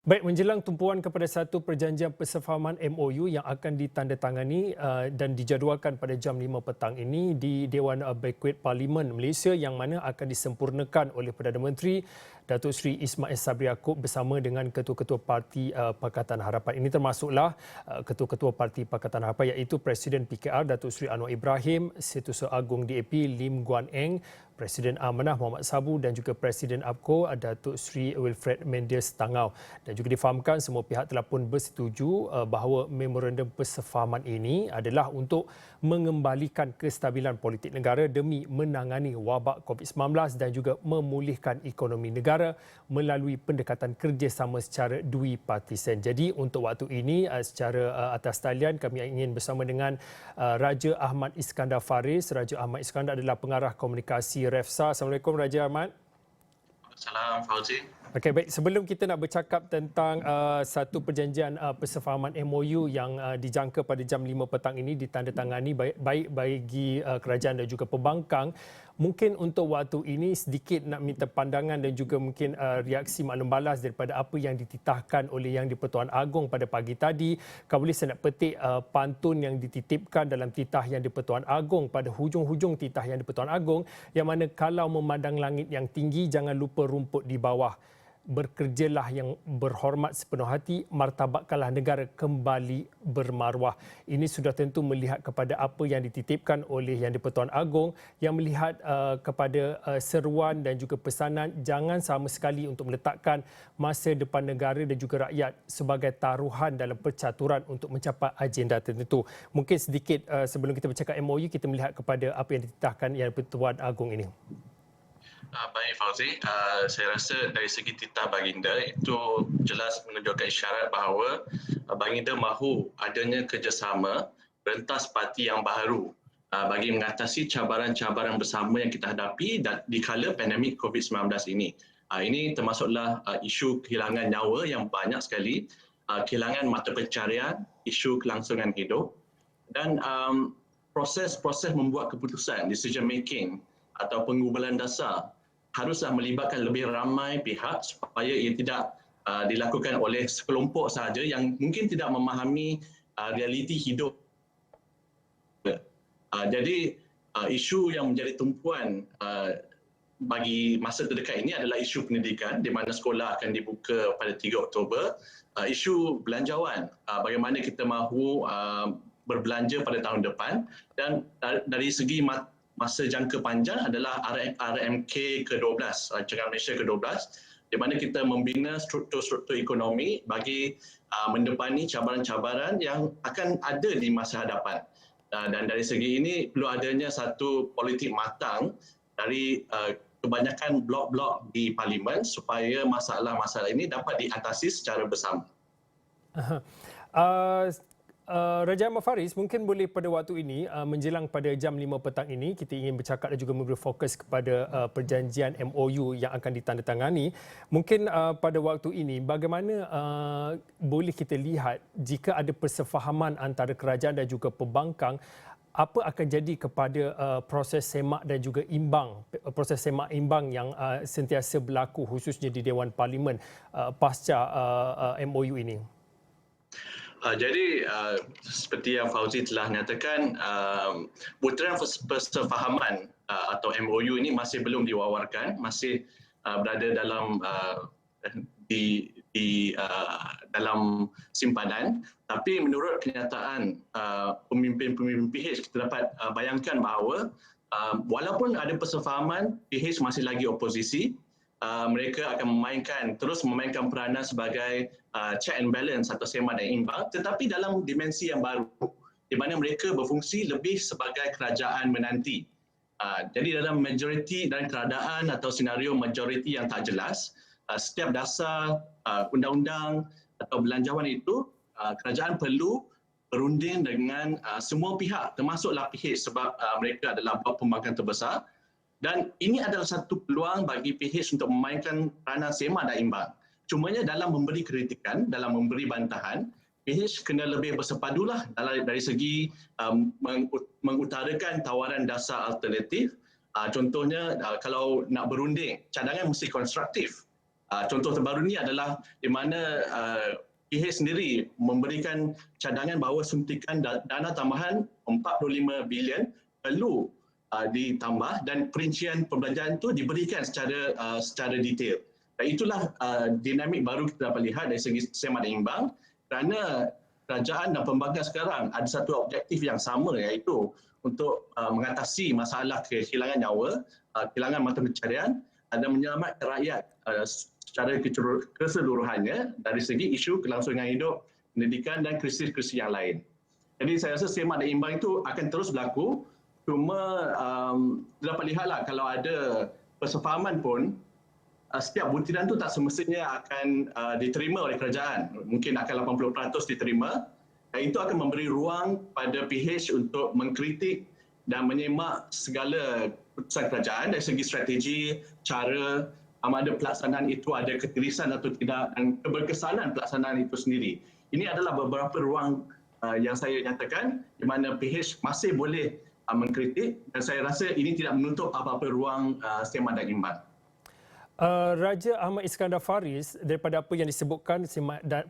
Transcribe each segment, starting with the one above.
Baik, menjelang tumpuan kepada satu perjanjian persefahaman MOU yang akan ditandatangani dan dijadualkan pada jam 5 petang ini di Dewan Bankuet Parlimen Malaysia yang mana akan disempurnakan oleh Perdana Menteri Datuk Seri Ismail Sabri Yaakob bersama dengan ketua-ketua parti Pakatan Harapan. Ini termasuklah ketua-ketua parti Pakatan Harapan iaitu Presiden PKR Datuk Seri Anwar Ibrahim, Setiausaha Agung DAP Lim Guan Eng, Presiden Amanah Muhammad Sabu dan juga Presiden APCO Datuk Seri Wilfred Mendes Tangau. Dan juga difahamkan semua pihak telah pun bersetuju bahawa memorandum persefahaman ini adalah untuk mengembalikan kestabilan politik negara demi menangani wabak COVID-19 dan juga memulihkan ekonomi negara melalui pendekatan kerjasama secara duipartisan. Jadi untuk waktu ini secara atas talian kami ingin bersama dengan Raja Ahmad Iskandar Faris. Raja Ahmad Iskandar adalah pengarah komunikasi REFSA. Assalamualaikum Raja Ahmad. Salam Fauzi. Okey, baik. Sebelum kita nak bercakap tentang satu perjanjian persefahaman MOU yang dijangka pada jam 5 petang ini ditandatangani baik bagi kerajaan dan juga pembangkang, mungkin untuk waktu ini sedikit nak minta pandangan dan juga mungkin reaksi maklum balas daripada apa yang dititahkan oleh Yang di-Pertuan Agong pada pagi tadi. Kau boleh saya nak petik pantun yang dititipkan dalam titah Yang di-Pertuan Agong pada hujung-hujung titah Yang di-Pertuan Agong yang mana kalau memandang langit yang tinggi jangan lupa rumput di bawah. Bekerjalah yang berhormat sepenuh hati, martabatkanlah negara kembali bermaruah. Ini sudah tentu melihat kepada apa yang dititipkan oleh Yang di-Pertuan Agong yang melihat kepada seruan dan juga pesanan jangan sama sekali untuk meletakkan masa depan negara dan juga rakyat sebagai taruhan dalam percaturan untuk mencapai agenda tertentu. Mungkin sedikit sebelum kita bercakap MOU, kita melihat kepada apa yang dititahkan Yang di-Pertuan Agong ini. Baik Fauzi, saya rasa dari segi titah baginda itu jelas menunjukkan isyarat bahawa baginda mahu adanya kerjasama rentas parti yang baharu bagi mengatasi cabaran-cabaran bersama yang kita hadapi di kala pandemik COVID-19 ini. Ini termasuklah isu kehilangan nyawa yang banyak sekali, kehilangan mata pencarian, isu kelangsungan hidup dan proses-proses membuat keputusan, decision making atau penggubalan dasar haruslah melibatkan lebih ramai pihak supaya ia tidak dilakukan oleh sekelompok sahaja yang mungkin tidak memahami realiti hidup. Jadi isu yang menjadi tumpuan bagi masa terdekat ini adalah isu pendidikan di mana sekolah akan dibuka pada 3 Oktober, isu belanjawan, bagaimana kita mahu berbelanja pada tahun depan dan dari segi masa jangka panjang adalah RMK ke-12, Rancangan Malaysia ke-12, di mana kita membina struktur-struktur ekonomi bagi mendepani cabaran-cabaran yang akan ada di masa hadapan. Dan dari segi ini perlu adanya satu politik matang dari kebanyakan blok-blok di Parlimen supaya masalah-masalah ini dapat diatasi secara bersama. Raja Ahmad Faris, mungkin boleh pada waktu ini menjelang pada jam 5 petang ini kita ingin bercakap dan juga memberi fokus kepada perjanjian MOU yang akan ditandatangani. Mungkin pada waktu ini bagaimana boleh kita lihat jika ada persefahaman antara kerajaan dan juga pembangkang, apa akan jadi kepada proses semak dan juga proses semak imbang yang sentiasa berlaku khususnya di Dewan Parlimen pasca MOU ini? Jadi seperti yang Fauzi telah nyatakan, putaran persefahaman atau MOU ini masih belum diwawarkan, masih berada dalam dalam simpanan. Tapi menurut kenyataan pemimpin-pemimpin PH, kita dapat bayangkan bahawa walaupun ada persefahaman, PH masih lagi oposisi. Mereka akan terus memainkan peranan sebagai check and balance atau seimbang dan imbang, tetapi dalam dimensi yang baru di mana mereka berfungsi lebih sebagai kerajaan menanti. Jadi dalam majoriti dan keadaan atau senario majoriti yang tak jelas, setiap dasar undang-undang atau belanjawan itu kerajaan perlu berunding dengan semua pihak termasuklah PH sebab mereka adalah blok pembangkang terbesar. Dan ini adalah satu peluang bagi PH untuk memainkan peranan seimbang dan imbang. Cumanya dalam memberi kritikan, dalam memberi bantahan, PH kena lebih bersepadulah dari segi mengutarakan tawaran dasar alternatif. Contohnya kalau nak berunding, cadangan mesti konstruktif. Contoh terbaru ni adalah di mana PH sendiri memberikan cadangan bahawa suntikan dana tambahan 45 bilion perlu ditambah dan perincian perbelanjaan itu diberikan secara detail. Dan itulah dinamik baru kita dapat lihat dari segi sembang dan imbang, kerana kerajaan dan pembangkang sekarang ada satu objektif yang sama, iaitu untuk mengatasi masalah kehilangan nyawa, kehilangan mata pencaharian dan menyelamatkan rakyat secara keseluruhannya dari segi isu kelangsungan hidup, pendidikan dan krisis-krisis yang lain. Jadi saya rasa sembang dan imbang itu akan terus berlaku, cuma dapat lihatlah kalau ada persefahaman pun, setiap butiran itu tak semestinya akan diterima oleh kerajaan. Mungkin akan 80% diterima, dan itu akan memberi ruang pada PH untuk mengkritik dan menyemak segala keputusan kerajaan dari segi strategi, cara, ada pelaksanaan itu ada ketirisan atau tidak, dan keberkesanan pelaksanaan itu sendiri. Ini adalah beberapa ruang yang saya nyatakan di mana PH masih boleh mengkritik, dan saya rasa ini tidak menutup apa-apa ruang sembang dan imbang. Raja Ahmad Iskandar Faris, daripada apa yang disebutkan,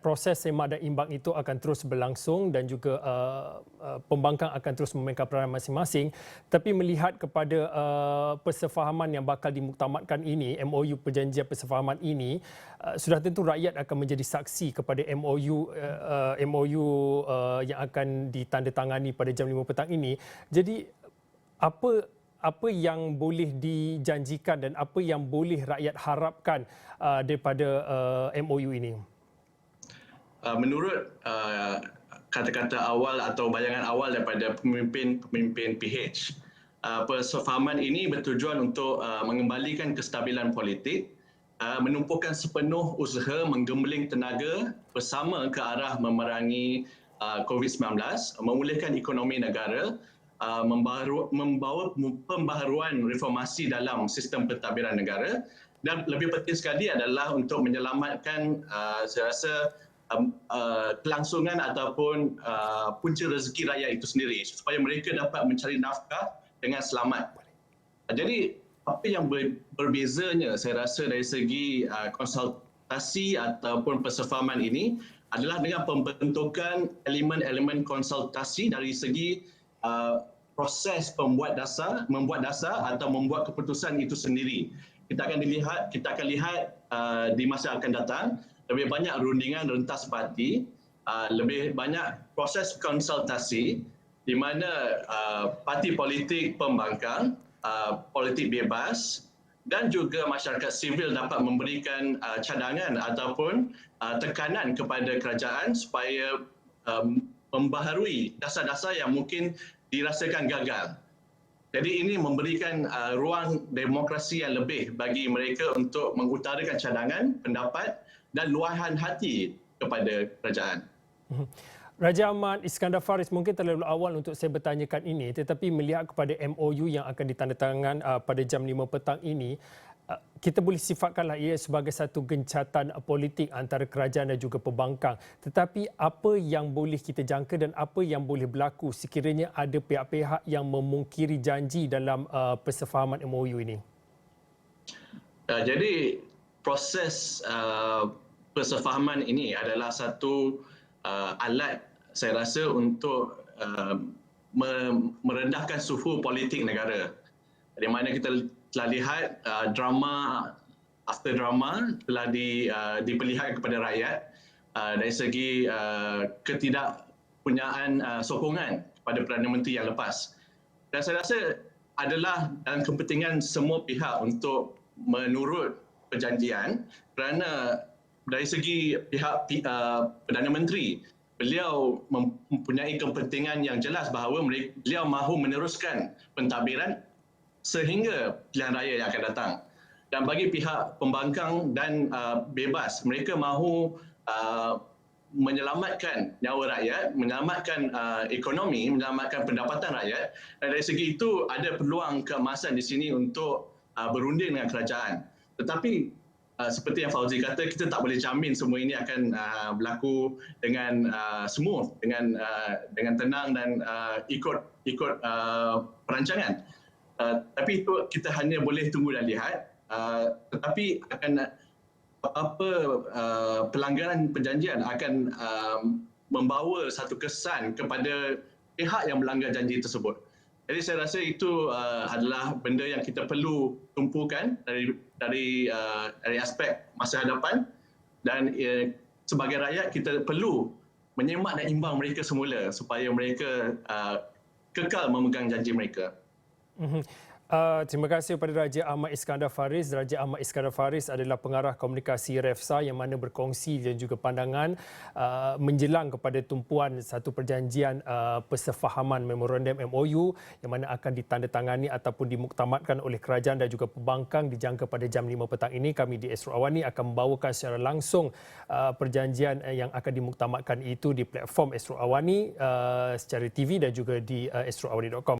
proses semak dan imbang itu akan terus berlangsung dan juga pembangkang akan terus memainkan peranan masing-masing. Tapi melihat kepada persefahaman yang bakal dimuktamadkan ini, MOU perjanjian persefahaman ini, sudah tentu rakyat akan menjadi saksi kepada MOU yang akan ditandatangani pada jam 5 petang ini. Jadi apa yang boleh dijanjikan dan apa yang boleh rakyat harapkan daripada MOU ini? Menurut kata-kata awal atau bayangan awal daripada pemimpin PH, persefahaman ini bertujuan untuk mengembalikan kestabilan politik, menumpukan sepenuh usaha menggembeling tenaga bersama ke arah memerangi COVID-19, memulihkan ekonomi negara, membawa pembaharuan reformasi dalam sistem pentadbiran negara, dan lebih penting sekali adalah untuk menyelamatkan saya rasa kelangsungan ataupun punca rezeki rakyat itu sendiri supaya mereka dapat mencari nafkah dengan selamat. Jadi apa yang berbezanya saya rasa dari segi konsultasi ataupun persefahaman ini adalah dengan pembentukan elemen-elemen konsultasi dari segi proses membuat dasar atau membuat keputusan itu sendiri. Kita akan lihat di masa akan datang lebih banyak rundingan rentas parti, lebih banyak proses konsultasi di mana parti politik pembangkang, politik bebas dan juga masyarakat sivil dapat memberikan cadangan ataupun tekanan kepada kerajaan supaya membaharui dasar-dasar yang mungkin dirasakan gagal. Jadi ini memberikan ruang demokrasi yang lebih bagi mereka untuk mengutarakan cadangan, pendapat dan luahan hati kepada kerajaan. Raja Ahmad Iskandar Faris, mungkin terlalu awal untuk saya bertanyakan ini, tetapi melihat kepada MOU yang akan ditandatangan pada jam 5 petang ini, kita boleh sifatkanlah ia sebagai satu gencatan politik antara kerajaan dan juga pembangkang. Tetapi apa yang boleh kita jangka dan apa yang boleh berlaku sekiranya ada pihak-pihak yang memungkiri janji dalam persefahaman MOU ini? Jadi proses persefahaman ini adalah satu alat saya rasa untuk merendahkan suhu politik negara. Di mana kita telah lihat drama after drama telah diperlihatkan kepada rakyat dari segi ketidakpunyaan sokongan kepada Perdana Menteri yang lepas. Dan saya rasa adalah dalam kepentingan semua pihak untuk menurut perjanjian, kerana dari segi pihak Perdana Menteri, beliau mempunyai kepentingan yang jelas bahawa beliau mahu meneruskan pentadbiran sehingga pilihan raya yang akan datang. Dan bagi pihak pembangkang dan bebas, mereka mahu menyelamatkan nyawa rakyat, menyelamatkan ekonomi, menyelamatkan pendapatan rakyat. Dan dari segi itu ada peluang keemasan di sini untuk berunding dengan kerajaan. Tetapi seperti yang Fauzi kata, kita tak boleh jamin semua ini akan berlaku dengan smooth, dengan tenang dan ikut perancangan. Tapi itu kita hanya boleh tunggu dan lihat. Tetapi apa pelanggaran perjanjian akan membawa satu kesan kepada pihak yang melanggar janji tersebut. Jadi saya rasa itu adalah benda yang kita perlu tumpukan dari aspek masa hadapan, dan sebagai rakyat kita perlu menyemak dan imbang mereka semula supaya mereka kekal memegang janji mereka. Terima kasih kepada Raja Ahmad Iskandar Faris. Raja Ahmad Iskandar Faris adalah pengarah komunikasi REFSA yang mana berkongsi dan juga pandangan menjelang kepada tumpuan satu perjanjian persefahaman memorandum MOU yang mana akan ditandatangani ataupun dimuktamadkan oleh kerajaan dan juga pembangkang dijangka pada jam 5 petang ini. Kami di Astro Awani akan membawakan secara langsung perjanjian yang akan dimuktamadkan itu di platform Astro Awani secara TV dan juga di astroawani.com.